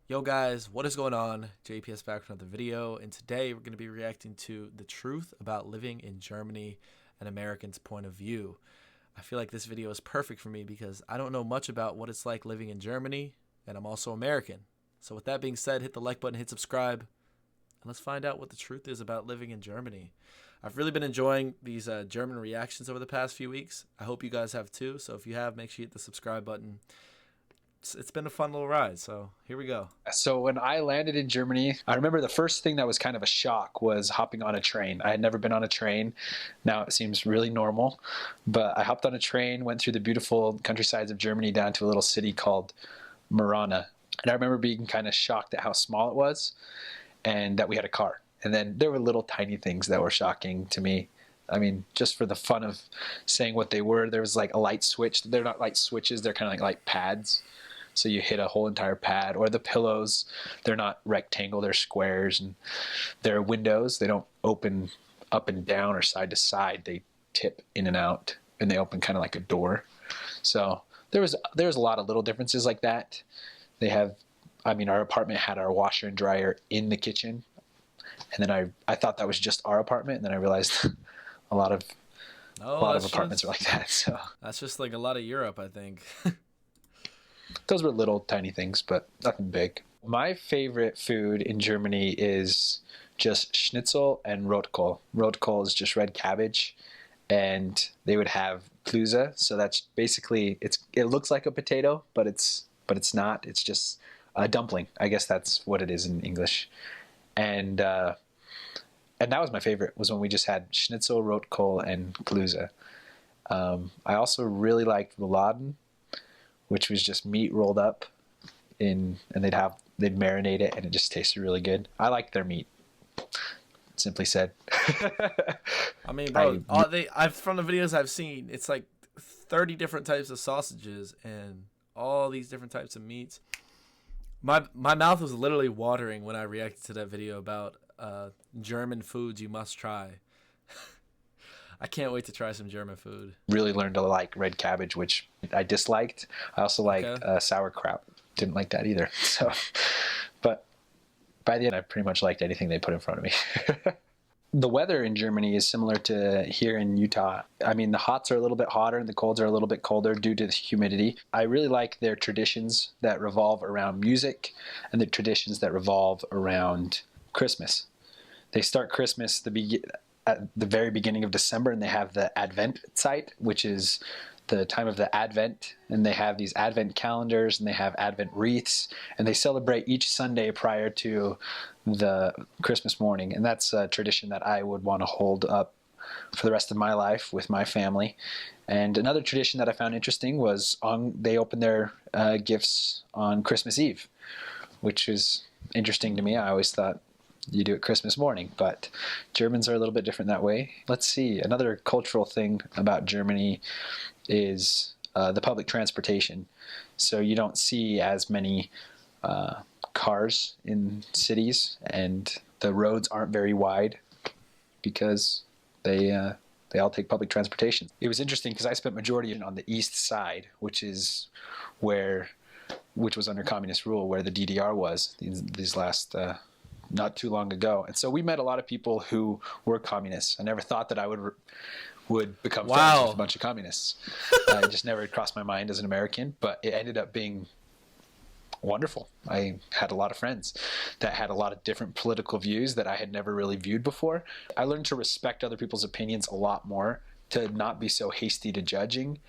Yo guys, what is going on? JPS back with another video, and today we're going to be reacting to the truth about living in Germany, an American's point of view. I feel like this video is perfect for me because I don't know much about what it's like living in Germany, and I'm also American. So with that being said, hit the like button, hit subscribe, and let's find out what the truth is about living in Germany. I've really been enjoying these German reactions over the past few weeks. I hope you guys have too, so if you have, make sure you hit the subscribe button. It's been a fun little ride, so here we go. So when I landed in Germany, I remember the first thing that was kind of a shock was hopping on a train. I had never been on a train. Now it seems really normal, but I hopped on a train, went through the beautiful countrysides of Germany down to a little city called Marana. And I remember being kind of shocked at how small it was and that we had a car. And then there were little tiny things that were shocking to me. I mean, just for the fun of saying what they were, there was like a light switch. They're not light switches, they're kind of like pads. So you hit a whole entire pad. Or the pillows, they're not rectangle, they're squares. And they're windows. They don't open up and down or side to side. They tip in and out, and they open kind of like a door. So there was a lot of little differences like that. Our apartment had our washer and dryer in the kitchen. And then I thought that was just our apartment, and then I realized a lot of apartments are like that. So That's just like a lot of Europe, I think. those were little tiny things, but nothing big. My favorite food in Germany is just schnitzel and rotkohl. Rotkohl is just red cabbage, and they would have Klöße. So that's basically it looks like a potato, but it's not. It's just a dumpling. I guess that's what it is in English. And that was my favorite. Was when we just had schnitzel, rotkohl, and Klöße. I also really liked rouladen, which was just meat rolled up and they'd marinate it, and it just tasted really good. I like their meat, simply said. I mean, bro, from the videos I've seen, it's like 30 different types of sausages and all these different types of meats. My mouth was literally watering when I reacted to that video about German foods you must try. I can't wait to try some German food. Really learned to like red cabbage, which I disliked. I also liked sauerkraut. Didn't like that either. So, but by the end, I pretty much liked anything they put in front of me. The weather in Germany is similar to here in Utah. I mean, the hots are a little bit hotter and the colds are a little bit colder due to the humidity. I really like their traditions that revolve around music and the traditions that revolve around Christmas. They start Christmas at the very beginning of December, and they have the Advent site, which is the time of the Advent, and they have these Advent calendars and they have Advent wreaths, and they celebrate each Sunday prior to the Christmas morning. And that's a tradition that I would want to hold up for the rest of my life with my family. And another tradition that I found interesting was they open their gifts on Christmas Eve, which is interesting to me. I always thought you do it Christmas morning, but Germans are a little bit different that way. Let's see. Another cultural thing about Germany is the public transportation. So you don't see as many cars in cities, and the roads aren't very wide because they all take public transportation. It was interesting because I spent majority on the east side, which was under communist rule, where the DDR was these last not too long ago. And so we met a lot of people who were communists. I never thought that I would become friends with a bunch of communists. It just never crossed my mind as an American, but it ended up being wonderful. I had a lot of friends that had a lot of different political views that I had never really viewed before. I learned to respect other people's opinions a lot more, to not be so hasty to judging.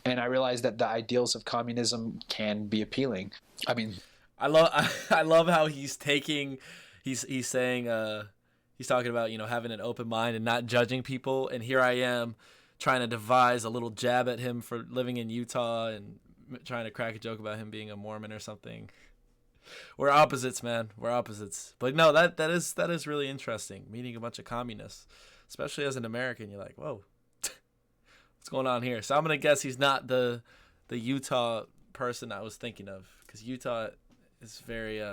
And I realized that the ideals of communism can be appealing. I mean, I love how he's saying he's talking about, having an open mind and not judging people, and here I am trying to devise a little jab at him for living in Utah and trying to crack a joke about him being a Mormon or something. We're opposites, man. We're opposites. But no, that is really interesting, meeting a bunch of communists, especially as an American. You're like, whoa, what's going on here? So I'm gonna guess he's not the Utah person I was thinking of, because Utah is very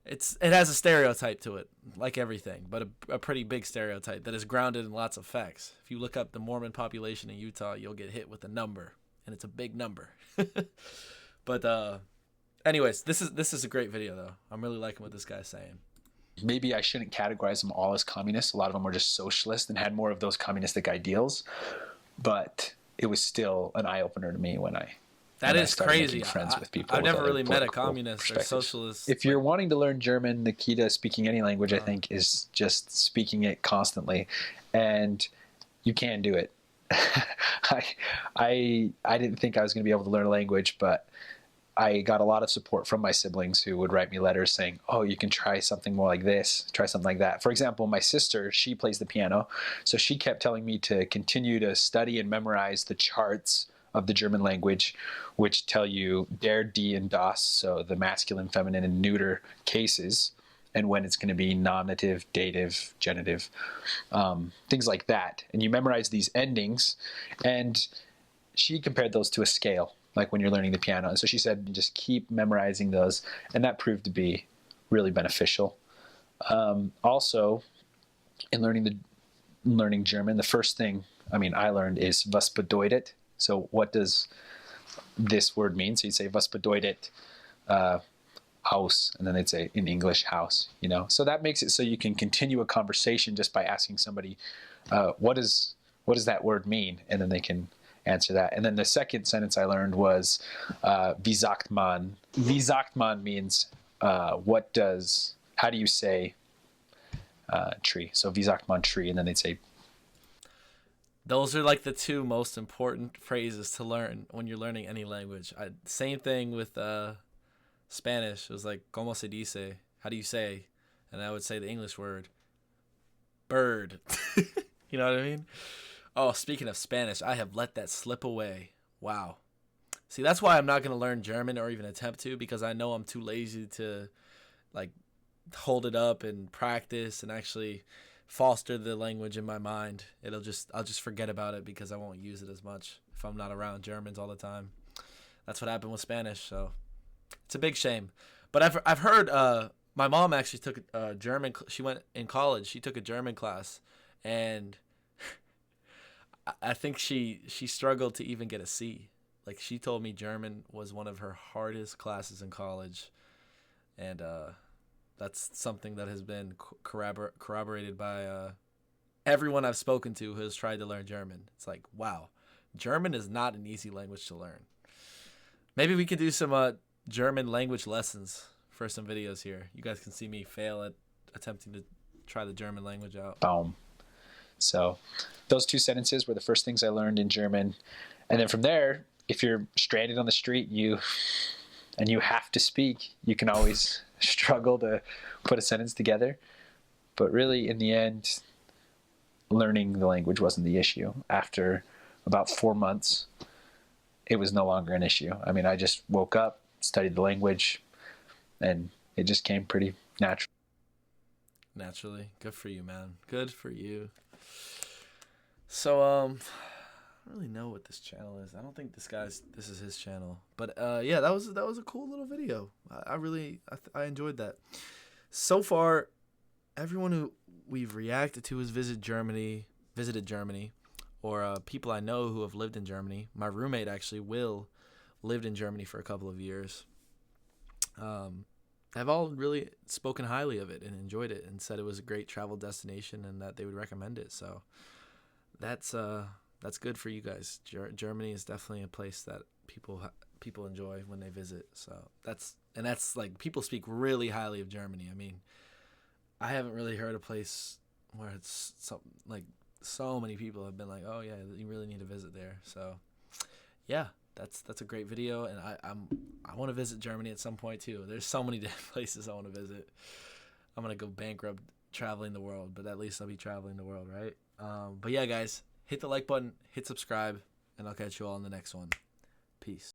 it has a stereotype to it, like everything, but a pretty big stereotype that is grounded in lots of facts. If you look up the Mormon population in Utah, you'll get hit with a number, and it's a big number. But Anyways, this is a great video though. I'm really liking what this guy's saying. Maybe I shouldn't categorize them all as communists. A lot of them were just socialist and had more of those communistic ideals. But it was still an eye opener to me when I started crazy. Making friends with people. I've never really met a communist or socialist. If you're wanting to learn German, the key to speaking any language, I think, is just speaking it constantly, and you can do it. I didn't think I was going to be able to learn a language, but I got a lot of support from my siblings who would write me letters saying, oh, you can try something more like this, try something like that. For example, my sister, she plays the piano, so she kept telling me to continue to study and memorize the charts of the German language, which tell you der, die, and das, so the masculine, feminine, and neuter cases, and when it's going to be nominative, dative, genitive, things like that. And you memorize these endings, and she compared those to a scale, like when you're learning the piano. And so she said, just keep memorizing those. And that proved to be really beneficial. Also, in learning German, the first thing, I learned is was bedeutet. So what does this word mean? So you'd say was bedeutet house, and then they'd say in English house, So that makes it so you can continue a conversation just by asking somebody, what does that word mean? And then they can answer that. And then the second sentence I learned was wie sagt man. Wie sagt man means how do you say tree? So wie sagt man tree, and then they'd say. Those are like the two most important phrases to learn when you're learning any language. Same thing with Spanish. It was like como se dice? How do you say? And I would say the English word bird. You know what I mean? Oh, speaking of Spanish, I have let that slip away. Wow. See, that's why I'm not going to learn German or even attempt to, because I know I'm too lazy to like hold it up and practice and actually foster the language in my mind. I'll just forget about it because I won't use it as much if I'm not around Germans all the time. That's what happened with Spanish, so it's a big shame. But I've heard my mom actually took a German. She went in college. She took a German class, and I think she struggled to even get a C. Like, she told me German was one of her hardest classes in college, and that's something that has been corroborated by everyone I've spoken to who has tried to learn German. It's like, wow, German is not an easy language to learn. Maybe we could do some German language lessons for some videos here. You guys can see me fail at attempting to try the German language out. Boom. So those two sentences were the first things I learned in German. And then from there, if you're stranded on the street and you have to speak, you can always struggle to put a sentence together. But really, in the end, learning the language wasn't the issue. After about 4 months, it was no longer an issue. I just woke up, studied the language, and it just came pretty natural. Naturally. Good for you, man. Good for you. So, I don't really know what this channel is. I don't think this is his channel. But yeah, that was a cool little video. I enjoyed that. So far, everyone who we've reacted to has visited Germany, or people I know who have lived in Germany. My roommate actually, Will, lived in Germany for a couple of years. Have all really spoken highly of it and enjoyed it and said it was a great travel destination and that they would recommend it. So that's good for you guys. Germany is definitely a place that people enjoy when they visit. So that's like, people speak really highly of Germany. I haven't really heard a place where it's so many people have been like, oh yeah, you really need to visit there. So yeah, that's a great video, and I want to visit Germany at some point too. There's so many different places I want to visit. I'm gonna go bankrupt traveling the world, but at least I'll be traveling the world, right? But yeah, guys, hit the like button, hit subscribe, and I'll catch you all in the next one. Peace.